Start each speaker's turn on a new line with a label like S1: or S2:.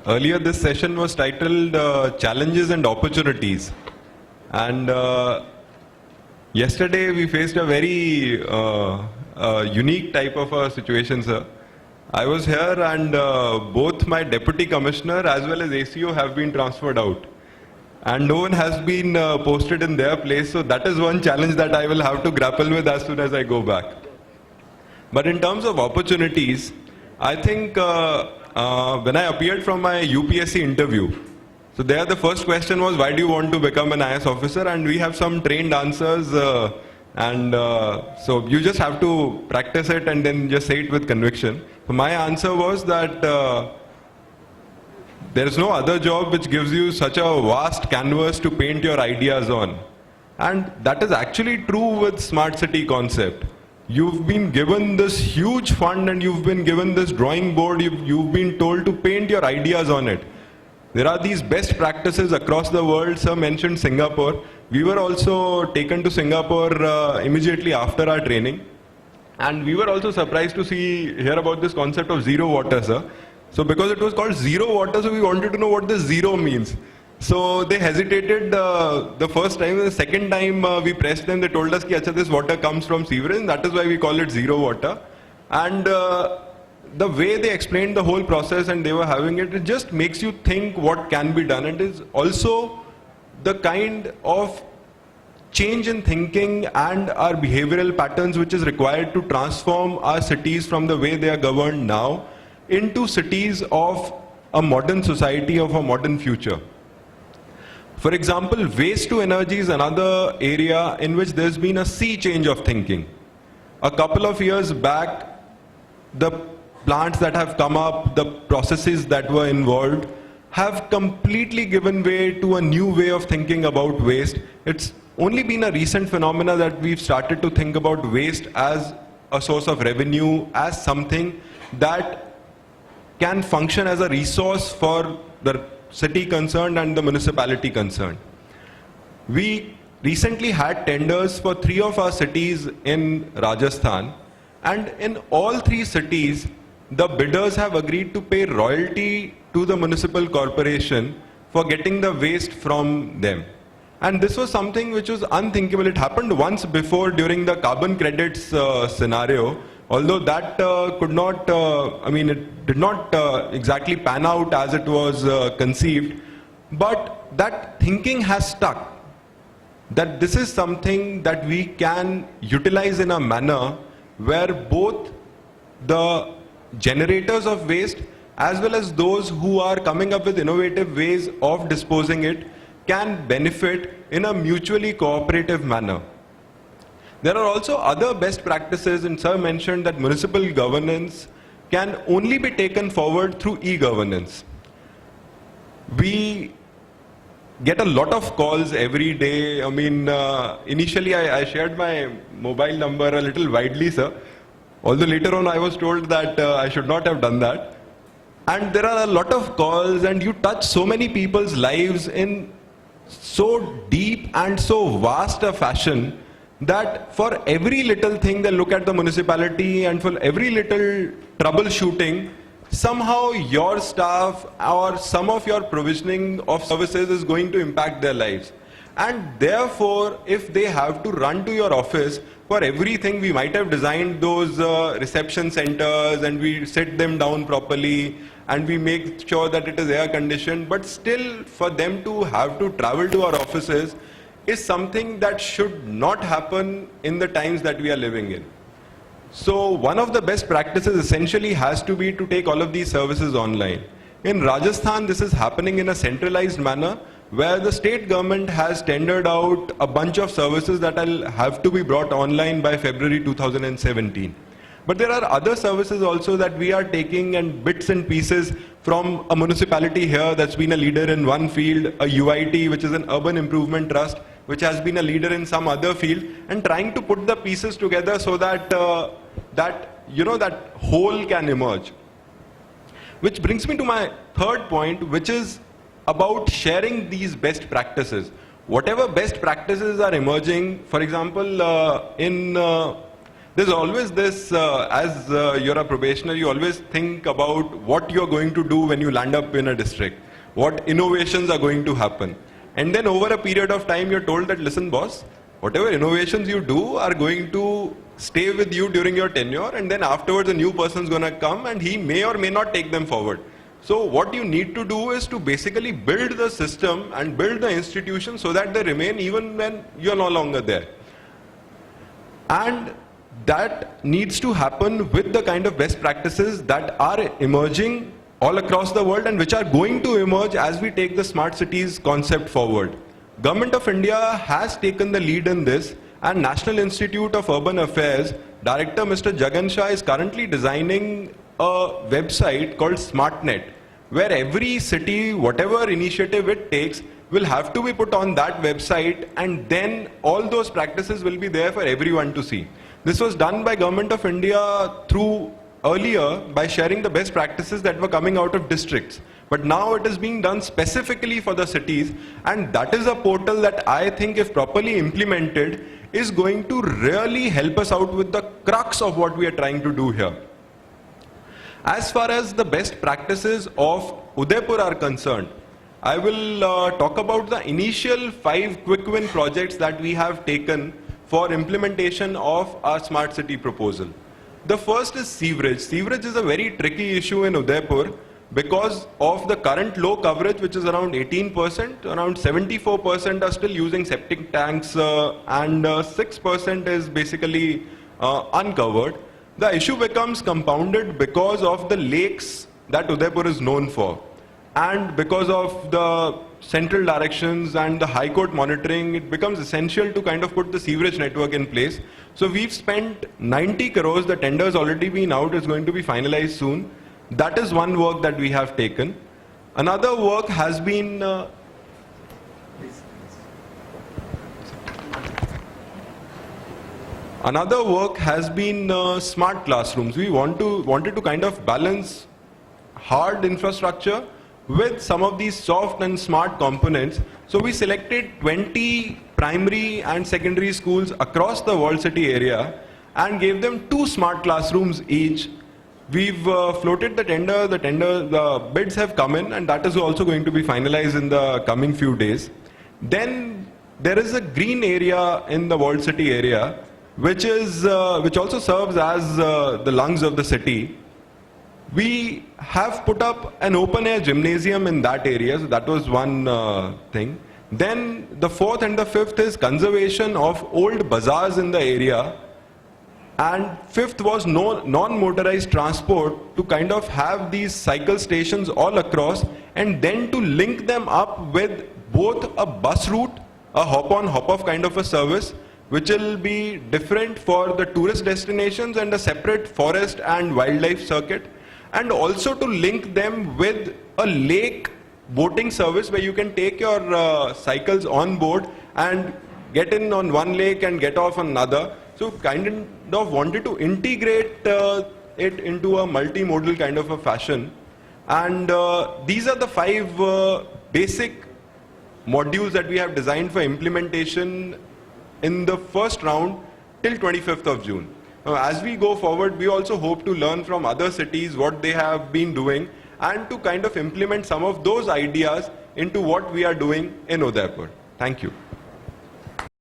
S1: earlier this session was titled Challenges and Opportunities. And yesterday we faced a very unique type of a situation, sir. I was here and both my Deputy Commissioner as well as ACO have been transferred out. And no one has been posted in their place, so that is one challenge that I will have to grapple with as soon as I go back. But in terms of opportunities, I think when I appeared from my UPSC interview, so there the first question was, why do you want to become an IAS officer? And we have some trained answers, so you just have to practice it and then just say it with conviction. So my answer was that there is no other job which gives you such a vast canvas to paint your ideas on. And that is actually true with smart city concept. You've been given this huge fund and you've been given this drawing board, you've been told to paint your ideas on it. There are these best practices across the world. Sir mentioned Singapore. We were also taken to Singapore immediately after our training. And we were also surprised to hear about this concept of zero water, sir. So because it was called zero water, so we wanted to know what this zero means. So they hesitated the first time. The second time we pressed them, they told us that this water comes from sewerage, and that is why we call it zero water. And the way they explained the whole process and they were having it, it just makes you think what can be done. And it is also the kind of change in thinking and our behavioral patterns which is required to transform our cities from the way they are governed now into cities of a modern society, of a modern future. For example, waste to energy is another area in which there's been a sea change of thinking. A couple of years back, the plants that have come up, the processes that were involved, have completely given way to a new way of thinking about waste. It's only been a recent phenomena that we've started to think about waste as a source of revenue, as something that can function as a resource for the city concerned and the municipality concerned. We recently had tenders for 3 of our cities in Rajasthan, and in all 3 cities, the bidders have agreed to pay royalty to the municipal corporation for getting the waste from them. And this was something which was unthinkable. It happened once before during the carbon credits scenario, although that could not, it did not exactly pan out as it was conceived. But that thinking has stuck, that this is something that we can utilize in a manner where both the generators of waste as well as those who are coming up with innovative ways of disposing it can benefit in a mutually cooperative manner. There are also other best practices, and sir mentioned that municipal governance can only be taken forward through e-governance. We get a lot of calls every day. Initially I shared my mobile number a little widely, sir. Although later on I was told that I should not have done that. And there are a lot of calls and you touch so many people's lives in so deep and so vast a fashion that for every little thing they look at the municipality, and for every little troubleshooting, somehow your staff or some of your provisioning of services is going to impact their lives. And therefore, if they have to run to your office for everything, we might have designed those reception centers and we sit them down properly and we make sure that it is air conditioned, but still for them to have to travel to our offices is something that should not happen in the times that we are living in. So one of the best practices essentially has to be to take all of these services online. In Rajasthan, this is happening in a centralized manner where the state government has tendered out a bunch of services that will have to be brought online by February 2017. But there are other services also that we are taking and bits and pieces from a municipality here that's been a leader in one field, a UIT, which is an urban improvement trust, which has been a leader in some other field, and trying to put the pieces together so that that whole can emerge. Which brings me to my third point, which is about sharing these best practices. Whatever best practices are emerging, for example, in there's always this, as you're a probationer, you always think about what you're going to do when you land up in a district, what innovations are going to happen. And then over a period of time, you're told that, listen, boss, whatever innovations you do are going to stay with you during your tenure, and then afterwards a new person's going to come and he may or may not take them forward. So what you need to do is to basically build the system and build the institution so that they remain even when you're no longer there. And that needs to happen with the kind of best practices that are emerging all across the world and which are going to emerge as we take the smart cities concept forward. Government of India has taken the lead in this, and National Institute of Urban Affairs Director Mr. Jagan Shah is currently designing a website called SmartNet, where every city, whatever initiative it takes, will have to be put on that website, and then all those practices will be there for everyone to see. This was done by Government of India through earlier by sharing the best practices that were coming out of districts. But now it is being done specifically for the cities, and that is a portal that I think, if properly implemented, is going to really help us out with the crux of what we are trying to do here. As far as the best practices of Udaipur are concerned, I will talk about the initial 5 quick win projects that we have taken for implementation of our smart city proposal. The first is sewerage. Sewerage is a very tricky issue in Udaipur because of the current low coverage, which is around 18%, around 74% are still using septic tanks, and 6% is basically uncovered. The issue becomes compounded because of the lakes that Udaipur is known for. And because of the central directions and the High Court monitoring, it becomes essential to kind of put the sewerage network in place. So we've spent 90 crores, the tender has already been out, it's going to be finalized soon. That is one work that we have taken. Another work has been smart classrooms. We wanted to kind of balance hard infrastructure with some of these soft and smart components. So we selected 20 primary and secondary schools across the walled city area and gave them 2 smart classrooms each. We've floated the tender, the bids have come in, and that is also going to be finalized in the coming few days. Then there is a green area in the walled city area, which also serves as the lungs of the city. We have put up an open-air gymnasium in that area, so that was one thing. Then the 4th and the 5th is conservation of old bazaars in the area. And 5th was non-motorized transport, to kind of have these cycle stations all across and then to link them up with both a bus route, a hop-on, hop-off kind of a service, which will be different for the tourist destinations, and a separate forest and wildlife circuit. And also to link them with a lake boating service where you can take your cycles on board and get in on one lake and get off on another. So kind of wanted to integrate it into a multimodal kind of a fashion. And these are the 5 basic modules that we have designed for implementation in the first round till 25th of June. As we go forward, we also hope to learn from other cities what they have been doing and to kind of implement some of those ideas into what we are doing in Udaipur. Thank you.